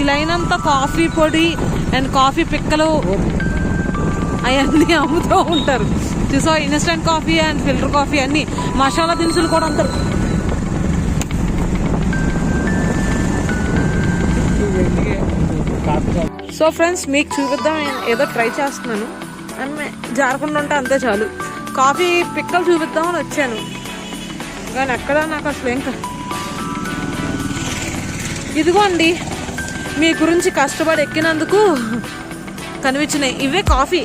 ఈ లైన్ అంతా కాఫీ పొడి అండ్ కాఫీ పిక్కలు అవన్నీ అమ్ముతూ ఉంటారు. చూసా, instant coffee and filter coffee అన్ని మసాలా దినుసులు కూడా అంటారు. సో ఫ్రెండ్స్, మీకు చూపిద్దాం ఏదో ట్రై చేస్తున్నాను అని జారకుండా ఉంటే అంతే చాలు. కాఫీ పిక్కలు చూపిద్దామని వచ్చాను, కానీ ఎక్కడ నాకు అసలు ఇంకా ఇదిగోండి మీ గురించి కష్టపడి ఎక్కినందుకు కనిపించినాయి ఇవే కాఫీ.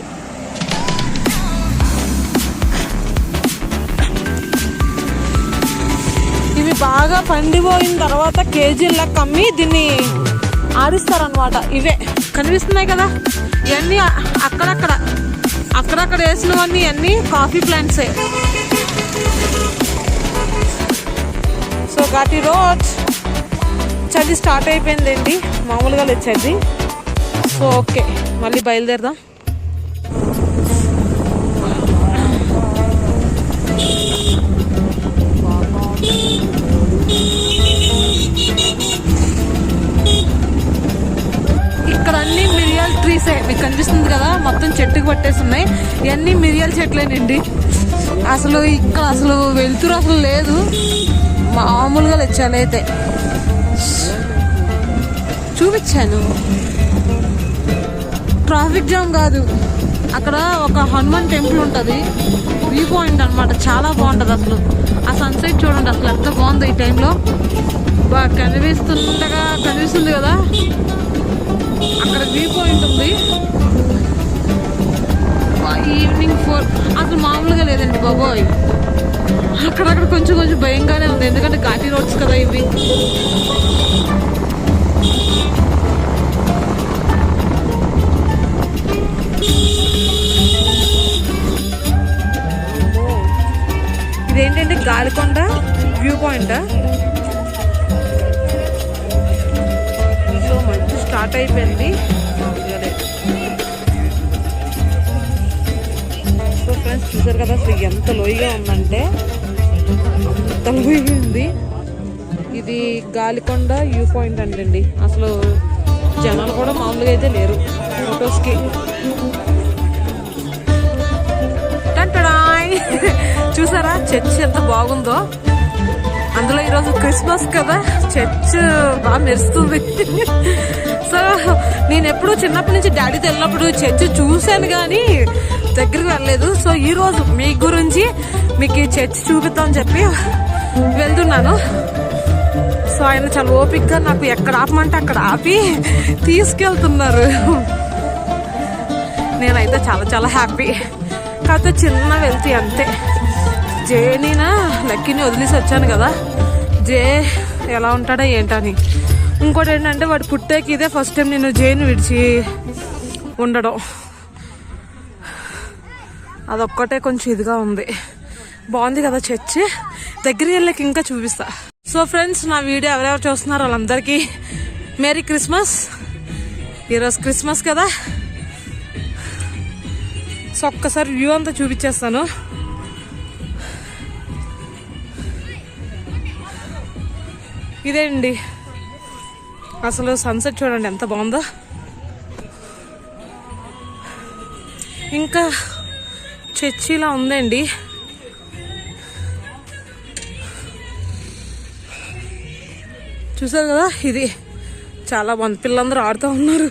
ఇవి బాగా పండిపోయిన తర్వాత కేజీల కమ్మి దీన్ని ఆడిస్తారనమాట. ఇవే కనిపిస్తున్నాయి కదా, ఇవన్నీ అక్కడక్కడ వేసినవన్నీ అన్నీ కాఫీ ప్లాంట్సే. సో ఘాటి రోడ్ చలి స్టార్ట్ అయిపోయిందండి, మామూలుగా వచ్చేది. సో ఓకే, మళ్ళీ బయలుదేరదాం. ఇక్కడ అన్ని మిరియాల ట్రీసే మీకు కనిపిస్తుంది కదా, మొత్తం చెట్టుకు పట్టేసి ఉన్నాయి. ఇవన్నీ మిరియాల చెట్లేనండి. అసలు ఇక్కడ అసలు వెలుతురు అసలు లేదు, మామూలుగా వచ్చాలైతే చూపించాను. ట్రాఫిక్ జామ్ కాదు, అక్కడ ఒక హనుమాన్ టెంపుల్ ఉంటుంది, వ్యూ పాయింట్ అనమాట. చాలా బాగుంటుంది అసలు. ఆ సన్సెట్ చూడండి అసలు ఎంత బాగుంది ఈ టైంలో. బాగా కనిపిస్తుంది కదా, అక్కడ వ్యూ పాయింట్ ఉంది. ఈవినింగ్ 4 అసలు మామూలుగా లేదండి బాబోయ్. అక్కడక్కడ కొంచెం భయంగానే ఉంది, ఎందుకంటే ఘాటీ రోడ్స్ కదా ఇవి. ఇదేంటంటే గాలికొండ వ్యూ పాయింట్. సో మంచి స్టార్ట్ అయిపోయింది. సో ఫ్రెండ్స్, చూసారు కదా అసలు ఎంత లోయగా ఉందంటే, అంత లోయగా ఉంది. ఇది గాలికొండ వ్యూ పాయింట్ అంటండి. అసలు జనాలు కూడా మామూలుగా అయితే లేరు ఫొటోస్కి. చూసారా చర్చ్ ఎంత బాగుందో. అందులో ఈరోజు క్రిస్మస్ కదా, చర్చ్ బాగా మెరుస్తుంది. సో నేను ఎప్పుడు చిన్నప్పటి నుంచి డాడీతో వెళ్ళినప్పుడు చర్చ్ చూశాను కానీ దగ్గరికి వెళ్ళలేదు. సో ఈరోజు మీ గురించి మీకు చర్చ్ చూపిద్దామని చెప్పి వెళ్తున్నాను. సో ఆయన చాలా ఓపికగా నాకు ఎక్కడ ఆపమంటే అక్కడ ఆపి తీసుకెళ్తున్నారు. నేనైతే చాలా హ్యాపీ. కాకపోతే చిన్న వెళ్తే అంతే. జేనీనా లక్కీని వదిలేసి వచ్చాను కదా, జే ఎలా ఉంటాడో ఏంటని. ఇంకోటి ఏంటంటే వాడు పుట్టాకి ఇదే ఫస్ట్ టైం నేను జేని విడిచి ఉండడం. అదొక్కటే కొంచెం ఇదిగా ఉంది. బాగుంది కదా చర్చ్. దగ్గరికి వెళ్ళాక ఇంకా చూపిస్తా. సో ఫ్రెండ్స్, నా వీడియో ఎవరెవరు చూస్తున్నారు వాళ్ళందరికీ మేరీ క్రిస్మస్. ఈరోజు క్రిస్మస్ కదా, సో ఒక్కసారి వ్యూ అంతా చూపించేస్తాను. ఇదేండి అసలు సన్సెట్ చూడండి ఎంత బాగుందో. ఇంకా చర్చిలా ఉందండి. చూసారు కదా, ఇది చాలా బాగుంది. పిల్లలందరూ ఆడుతూ ఉన్నారు.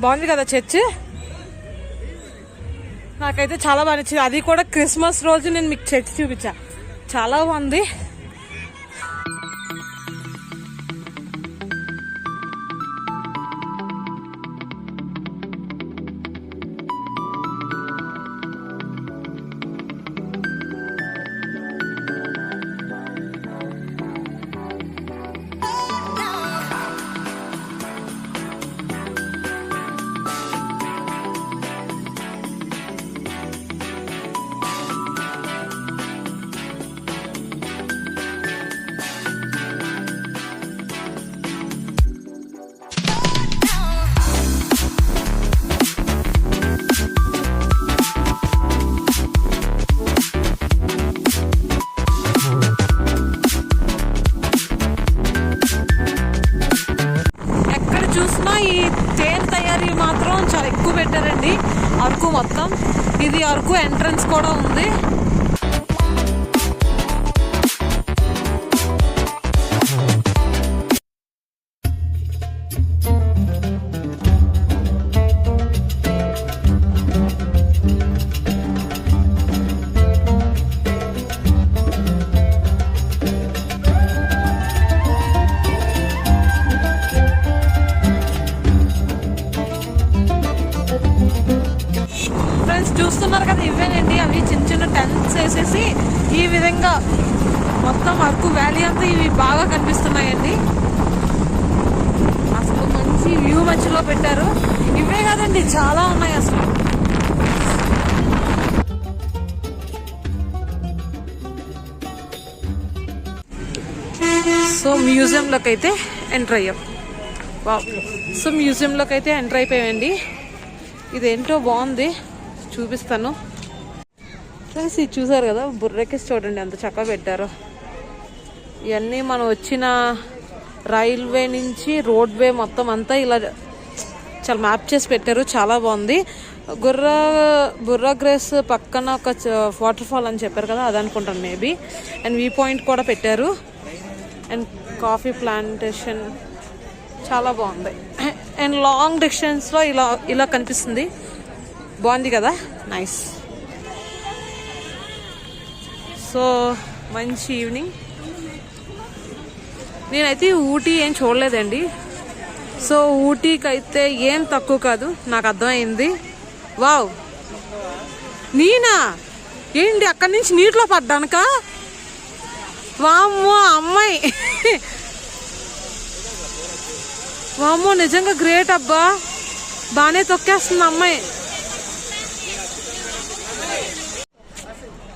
బాగుంది కదా చర్చ్. నాకైతే చాలా బాగా నచ్చింది. అది కూడా క్రిస్మస్ రోజు నేను మీకు చర్చ్ చూపించా, చాలా బాగుంది. సెక్యూరిటీ మాత్రం చాలా ఎక్కువ పెట్టారండి అరకు మొత్తం. ఇది అరకు ఎంట్రన్స్ కూడా ఉంది. చూస్తున్నారు కదా, ఇవేనండి అవి చిన్న చిన్న టెంట్స్ వేసేసి ఈ విధంగా మొత్తం అరకు వ్యాలీ అంతా ఇవి బాగా కనిపిస్తున్నాయండి. అసలు మంచి వ్యూ మధ్యలో పెట్టారు. ఇవే కాదండి, చాలా ఉన్నాయి అసలు. సో మ్యూజియంలోకి అయితే ఎంటర్ అయ్యాం. సో మ్యూజియంలోకి అయితే ఎంటర్ అయిపోయామండి. ఇదేంటో బాగుంది, చూపిస్తాను. ఫ్రెండ్స్ ఇది చూసారు కదా, బుర్రకేసి చూడండి ఎంత చక్కగా పెట్టారో. ఇవన్నీ మనం వచ్చిన రైల్వే నుంచి రోడ్వే మొత్తం అంతా ఇలా చాలా మ్యాప్ చేసి పెట్టారు, చాలా బాగుంది. బుర్రా గ్రేస్ పక్కన ఒక వాటర్ ఫాల్ అని చెప్పారు కదా, అది అనుకుంటాను మేబీ. అండ్ వ్యూ పాయింట్ కూడా పెట్టారు. అండ్ కాఫీ ప్లాంటేషన్ చాలా బాగుంది. అండ్ లాంగ్ డిస్టెన్స్లో ఇలా కనిపిస్తుంది, బాగుంది కదా, నైస్. సో మంచి ఈవినింగ్. నేనైతే ఊటీ ఏం చూడలేదండి. సో ఊటీకి అయితే ఏం తక్కువ కాదు, నాకు అర్థమైంది. వావ్, నేనా ఏంటి అక్కడి నుంచి నీటిలో పడ్డానుక? వామ్మో అమ్మాయి, వామ్మో నిజంగా గ్రేట్ అబ్బా, బాగానే తొక్కేస్తుంది అమ్మాయి.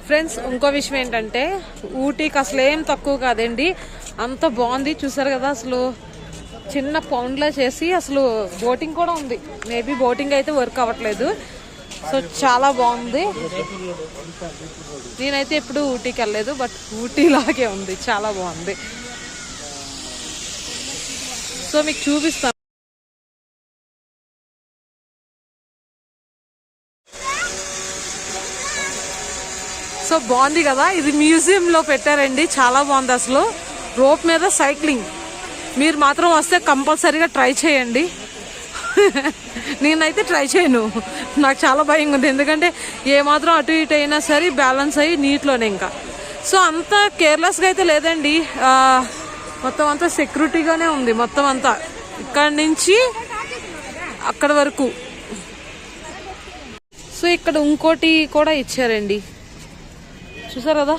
ఫ్రెండ్స్ ఇంకో విషయం ఏంటంటే ఊటీకి అసలు ఏం తక్కువ కాదండి, అంత బాగుంది. చూసారు కదా, అసలు చిన్న పౌండ్లో చేసి అసలు బోటింగ్ కూడా ఉంది. మేబీ బోటింగ్ అయితే వర్క్ అవ్వట్లేదు. సో చాలా బాగుంది. నేనైతే ఎప్పుడు ఊటీకి వెళ్ళలేదు, బట్ ఊటీ లాగే ఉంది, చాలా బాగుంది. సో మీకు చూపిస్తాను. సో బాగుంది కదా, ఇది మ్యూజియంలో పెట్టారండి, చాలా బాగుంది అసలు. రోప్ మీద సైక్లింగ్ మీరు మాత్రం వస్తే కంపల్సరీగా ట్రై చేయండి. నేనైతే ట్రై చేయను, నాకు చాలా భయంగా ఉంది. ఎందుకంటే ఏమాత్రం అటు ఇటు అయినా సరే బ్యాలెన్స్ అయ్యి నీటిలోనే ఇంకా. సో అంత కేర్లెస్గా అయితే లేదండి, మొత్తం అంతా సెక్యూరిటీగానే ఉంది మొత్తం అంతా, ఇక్కడి నుంచి అక్కడ వరకు. సో ఇక్కడ ఇంకోటి కూడా ఇచ్చారండి, చూసారు కదా.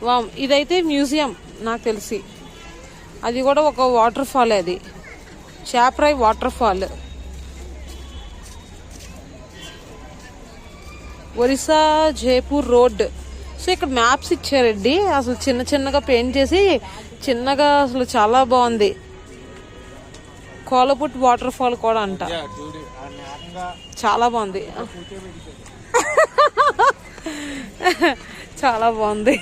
వా, ఇదైతే మ్యూజియం నాకు తెలిసి. అది కూడా ఒక వాటర్ ఫాల్, అది Chaprai water fall, Orissa Jaipur road. So ఇక్కడ మ్యాప్స్ ఇచ్చారండి, అసలు చిన్న చిన్నగా పెయింట్ చేసి చిన్నగా, అసలు చాలా బాగుంది. కోలపుట్ వాటర్ ఫాల్ కూడా అంట, చాలా బాగుంది. చాలా బాగుంది.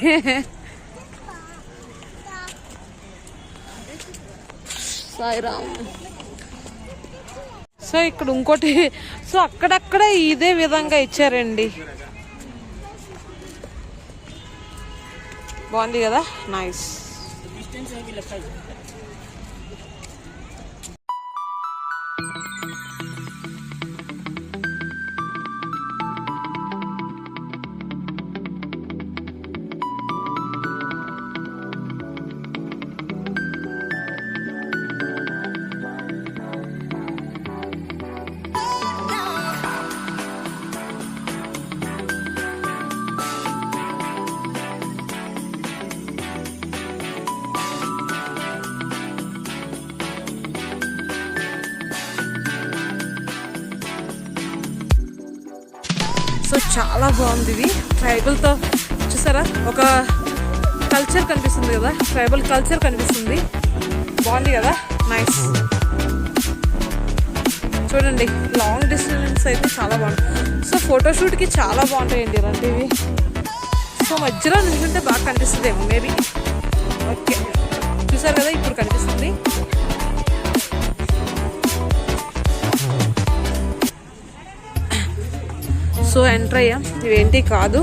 సాయిరామ్. సో ఇక్కడ ఇంకోటి, సో అక్కడక్కడ ఇదే విధంగా ఇచ్చారండి, బాగుంది కదా, నైస్. సో చాలా బాగుంది ఇది, ట్రైబల్తో చూసారా, ఒక కల్చర్ కనిపిస్తుంది కదా, ట్రైబల్ కల్చర్ కనిపిస్తుంది, బాగుంది కదా, నైస్. చూడండి లాంగ్ డిస్టెన్స్ అయితే చాలా బాగుంది. సో ఫోటోషూట్కి చాలా బాగుంటాయండి ఇలాంటివి. సో మధ్యలో నిల్చుంటే బాగా కనిపిస్తుంది ఏమో మేబీ. ఓకే చూసారు కదా, ఇప్పుడు కనిపిస్తుంది. సో ఎంటర్ అయ్యాం. ఇవేంటి కాదు,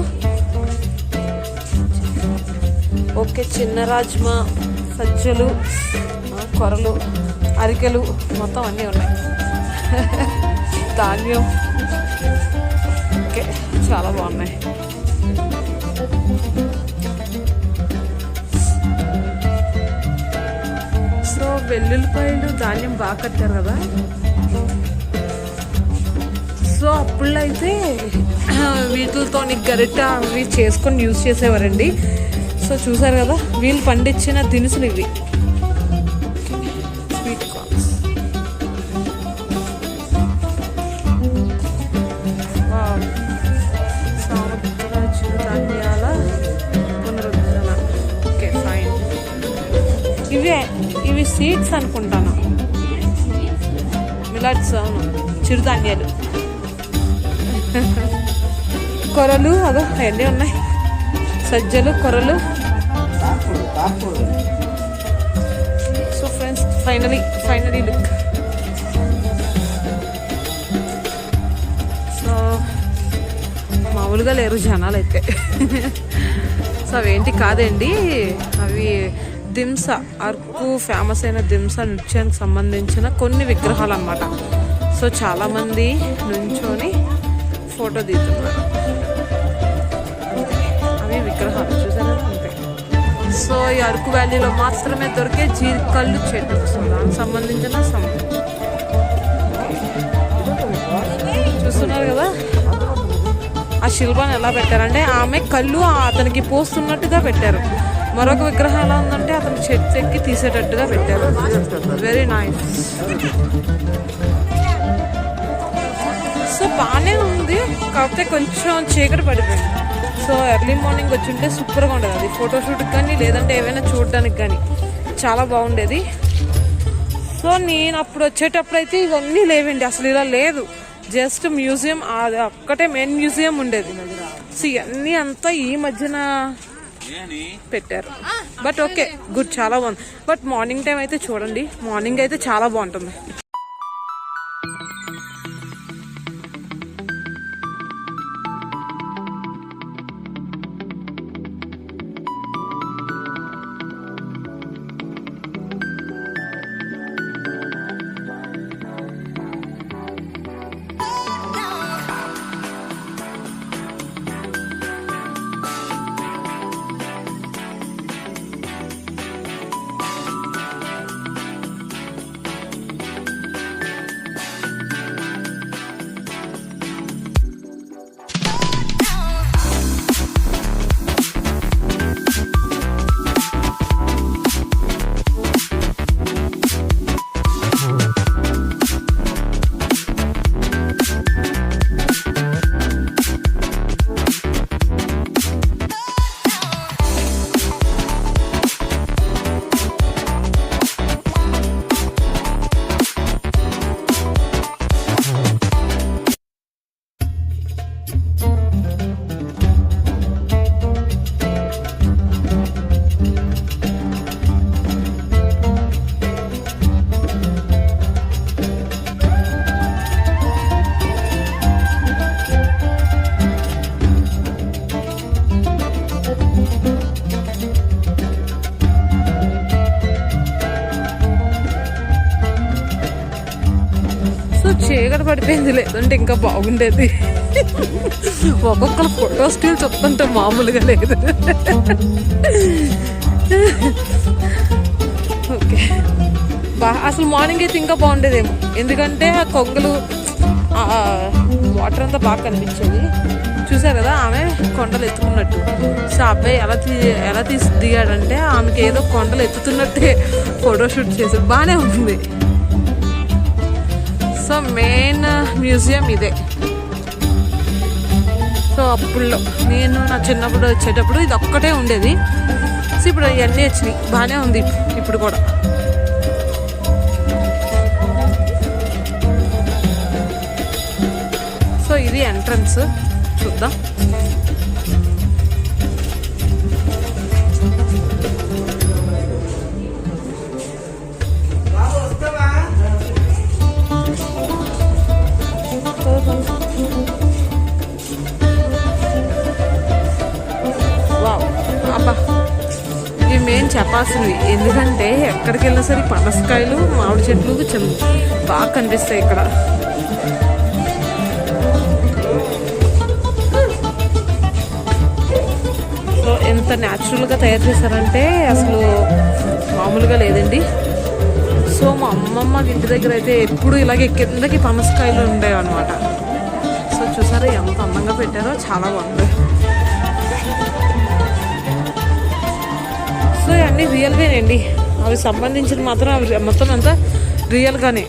ఓకే, చిన్న రాజ్మా, సజ్జలు, కొరలు, అరికెలు మొత్తం అన్నీ ఉన్నాయి. ధాన్యం, ఓకే, చాలా బాగున్నాయి. సో వెల్లుల్లిపాయలు, ధాన్యం బాగా కట్టారు కదా. సో అప్పుల్లో అయితే వీటితో గరిట అవి చేసుకొని యూజ్ చేసేవారండి. సో చూసారు కదా, వీళ్ళు పండించిన దినుసులు ఇవి, స్వీట్ కార్న్స్. ధాన్యాల పునరుద్ధరణ, ఓకే ఫైన్. ఇవి సీడ్స్ అనుకుంటాను, మిల్లెట్స్, అవును, చిరుధాన్యాలు. కొరలు, అదో అవన్నీ ఉన్నాయి, సజ్జలు, కొరలు. So friends, finally look. So మామూలుగా లేరు జనాలు అయితే. సో అవేంటి కాదండి, అవి దింస, అరకు ఫేమస్ అయిన దింస నృత్యానికి సంబంధించిన కొన్ని విగ్రహాలు అన్నమాట. సో చాలామంది నుంచొని ఫోటో దిగుతున్నారు. అవి విగ్రహాలు చూసారా, అంతే. సో ఈ అరకు వ్యాలీలో మాత్రమే దొరికే జీడికల్లు చెట్టు. సో దానికి సంబంధించిన చూస్తున్నారు కదా, ఆ శిల్పాన్ని ఎలా పెట్టారంటే ఆమె కళ్ళు అతనికి పోస్తున్నట్టుగా పెట్టారు. మరొక విగ్రహం ఎలా ఉందంటే అతను చెట్టు ఎక్కి తీసేటట్టుగా పెట్టారు. Very nice. సో బాగానే ఉంది, కాకపోతే కొంచెం చీకటి పడిపోయింది. సో ఎర్లీ మార్నింగ్ వచ్చి ఉంటే సూపర్గా ఉండేది అది, ఫోటోషూట్కి కానీ లేదంటే ఏమైనా చూడడానికి కానీ చాలా బాగుండేది. సో నేను అప్పుడు వచ్చేటప్పుడు అయితే ఇవన్నీ లేవండి, అసలు ఇలా లేదు. జస్ట్ మ్యూజియం, అది ఒక్కటే మెయిన్ మ్యూజియం ఉండేది. సో ఇవన్నీ అంతా ఈ మధ్యన పెట్టారు. బట్ ఓకే, గుడ్, చాలా బాగుంది. బట్ మార్నింగ్ టైం అయితే చూడండి, మార్నింగ్ అయితే చాలా బాగుంటుంది. చీకటి పడిపోయింది, లేదంటే ఇంకా బాగుండేది. ఒక్కొక్కరు ఫోటో స్టిల్ చెప్తుంటే మామూలుగా లేదు. ఓకే, అసలు మార్నింగ్ అయితే ఇంకా బాగుండేదేమో, ఎందుకంటే ఆ కొంగలు, వాటర్ అంతా బాగా కనిపించేది. చూసారు కదా, ఆమె కొండలు ఎత్తుకున్నట్టు. సో అబ్బాయి ఎలా తీసి దిగాడంటే ఆమెకి ఏదో కొండలు ఎత్తుతున్నట్టే ఫోటోషూట్ చేశారు, బాగానే ఉంటుంది. సో మెయిన్ మ్యూజియం ఇదే. సో అప్పుడులో నేను నా చిన్నప్పుడు వచ్చేటప్పుడు ఇది ఒక్కటే ఉండేది. సో ఇప్పుడు ఇవన్నీ వచ్చినాయి, బాగానే ఉంది ఇప్పుడు కూడా. సో ఇది ఎంట్రన్స్, చూద్దాం. చెప్పాల్సినవి. ఎందుకంటే ఎక్కడికి వెళ్ళినా సరే పనసకాయలు, మామిడి చెట్లు బాగా కనిపిస్తాయి ఇక్కడ. సో ఎంత న్యాచురల్గా తయారు చేశారంటే అసలు మామూలుగా లేదండి. సో మా అమ్మమ్మ ఇంటి దగ్గర అయితే ఎప్పుడు ఇలాగే కిందకి పనసకాయలు ఉండేవి అనమాట. సో చూసారా ఎంత అందంగా పెట్టారో, చాలా బాగుంది. సో ఇవన్నీ రియల్వేనండి, అవి సంబంధించిన మాత్రం అవి మొత్తం అంతా రియల్గానే.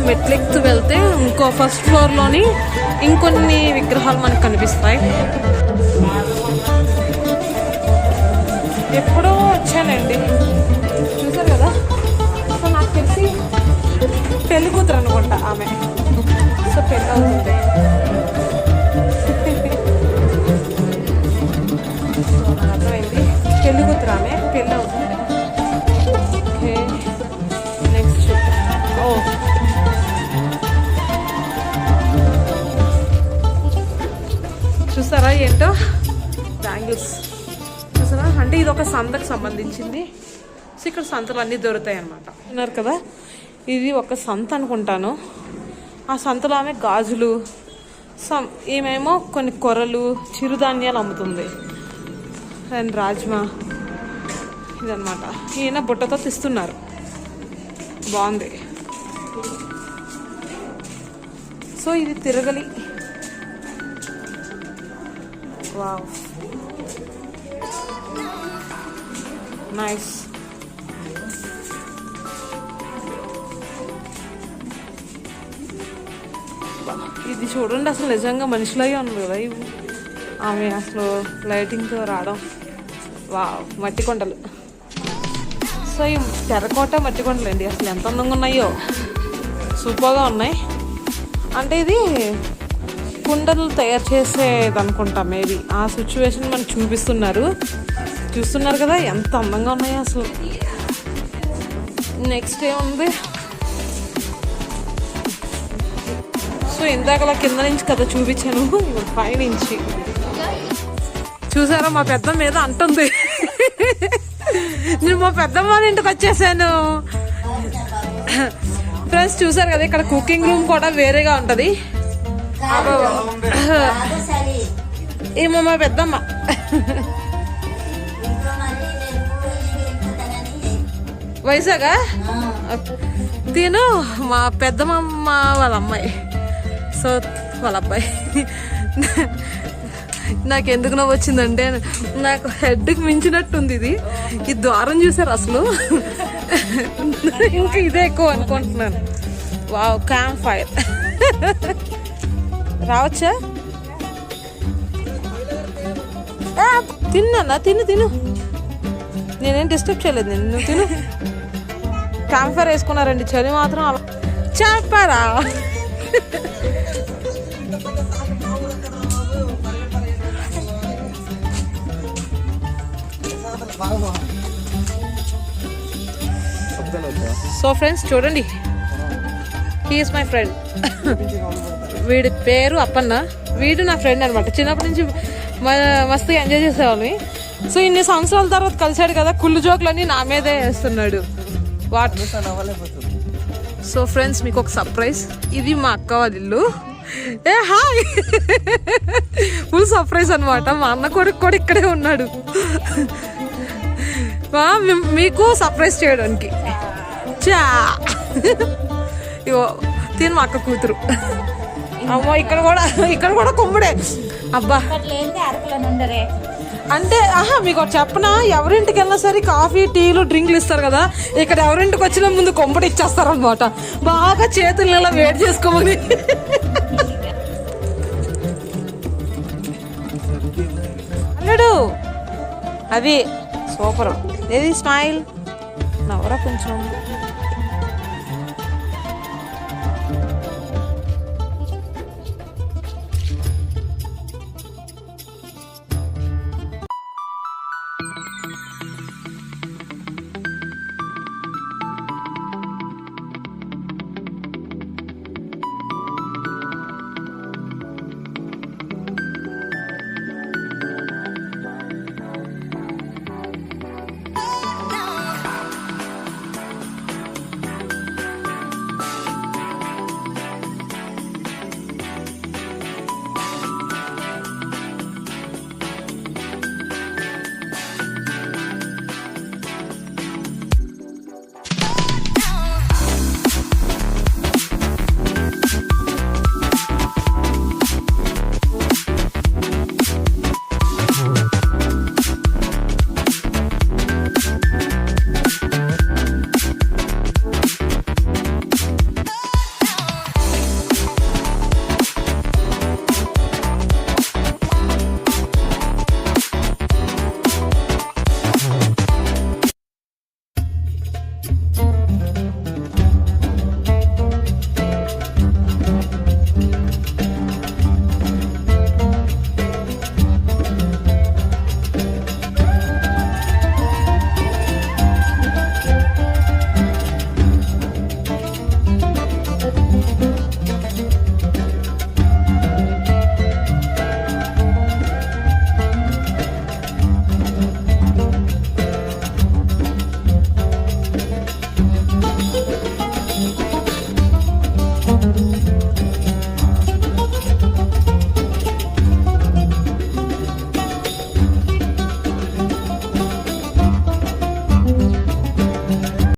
మెట్లెక్కి వెళ్తే ఇంకో ఫస్ట్ ఫ్లోర్లోని ఇంకొన్ని విగ్రహాలు మనకు కనిపిస్తాయి. ఎప్పుడో వచ్చానండి, చూసారు కదా. సో నాకు తెలిసి పెళ్లి కూతురు అనుకుంటా ఆమె. సో పెళ్ళి అవుతుంది. సో నాకు అర్థమైంది, పెళ్లి కూతురు ఆమె, పెళ్ళి అవుతుంది. ఓకే, నెక్స్ట్ చూసారా ఏంటో బ్యాంగిల్స్ చూసారా. అంటే ఇది ఒక సంతకు సంబంధించింది. సో ఇక్కడ సంతలు అన్నీ దొరుకుతాయి అన్నమాట. విన్నారు కదా, ఇది ఒక సంత అనుకుంటాను. ఆ సంతలో ఆమె గాజులు, ఏమేమో కొన్ని కొర్రలు, చిరుధాన్యాలు అమ్ముతుంది. అండ్ రాజ్మా ఇదన్నమాట. ఈయన బుట్టతో తీస్తున్నారు, బాగుంది. సో ఇది తిరగలి. Wow, nice. ఇది చూడండి, అసలు నిజంగా మనుషులయ్యే ఉంది కదా ఇవి. ఆమె అసలు లైటింగ్తో రావడం. వావ్, మట్టి కొండలు. సో ఈ టెర్రకోట మట్టి కొండలు అండి, అసలు ఎంత అందంగా ఉన్నాయో, సూపర్గా ఉన్నాయి. అంటే ఇది కుండలు తయారు చేసేది అనుకుంటా మేబీ. ఆ సిచ్యువేషన్ మనకు చూస్తున్నారు కదా ఎంత అందంగా ఉన్నాయో అసలు. నెక్స్ట్ ఏముంది, సో ఇందాకలా కింద నుంచి కదా చూపించాను, పైనుంచి చూసారా మా పెద్దమ్మ మీద అంటుంది. నేను మా పెద్దమ్మ ఇంటికి వచ్చేసాను. ఫ్రెండ్స్ చూసారు కదా ఇక్కడ కుకింగ్ రూమ్ కూడా వేరేగా ఉంటది. ఏమో మా పెద్దమ్మ వైజాగా తిను మా పెద్దమ్మ వాళ్ళ అమ్మాయి, సో వాళ్ళ అబ్బాయి. నాకు ఎందుకు నవ్వు వచ్చిందంటే నాకు హెడ్కి మించినట్టుంది ఇది. ఈ ద్వారం చూసారు అసలు, ఇంకా ఇదే ఎక్కువ అనుకుంటున్నాను. Wow, camp fire. రావచ్చా? తిన్నా, తిను. నేనేం డిస్టర్బ్ చేయలేదు, నువ్వు తిను. క్యాంప్ ఫైర్ వేసుకున్నారండి, చలి మాత్రం అలా చెప్పారా. సో ఫ్రెండ్స్ చూడండి, హీ ఈస్ మై ఫ్రెండ్. వీడి పేరు అప్పన్న, వీడు నా ఫ్రెండ్ అనమాట. చిన్నప్పటి నుంచి మస్తుగా ఎంజాయ్ చేసేవాళ్ళని. సో ఇన్ని సంవత్సరాల తర్వాత కలిసాడు కదా, కుళ్ళు జోకులన్నీ నా మీదే వేస్తున్నాడు. వాట్ సో ఫ్రెండ్స్ మీకు ఒక సర్ప్రైజ్, ఇది మా అక్క వాళ్ళ ఇల్లు. హాయ్, ఫుల్ సర్ప్రైజ్ అనమాట. మా అన్న కొడుకు కూడా ఇక్కడే ఉన్నాడు మీకు సర్ప్రైజ్ చేయడానికి. చా ఇగో తిని మా అక్క కూతురు. అమ్మో ఇక్కడ కూడా కొమ్ముడే. అబ్బా అంటే మీకు చెప్పనా, ఎవరింటికి వెళ్ళినా సరే కాఫీ టీలు డ్రింక్లు ఇస్తారు కదా, ఇక్కడ ఎవరింటికి వచ్చిన ముందు కొమ్మడి ఇచ్చేస్తారు అనమాట. బాగా చేతులు ఇలా వేడి చేసుకోమని. అల్లుడు అది సూపర్. ఏది స్మైల్ నవరా కొంచెం.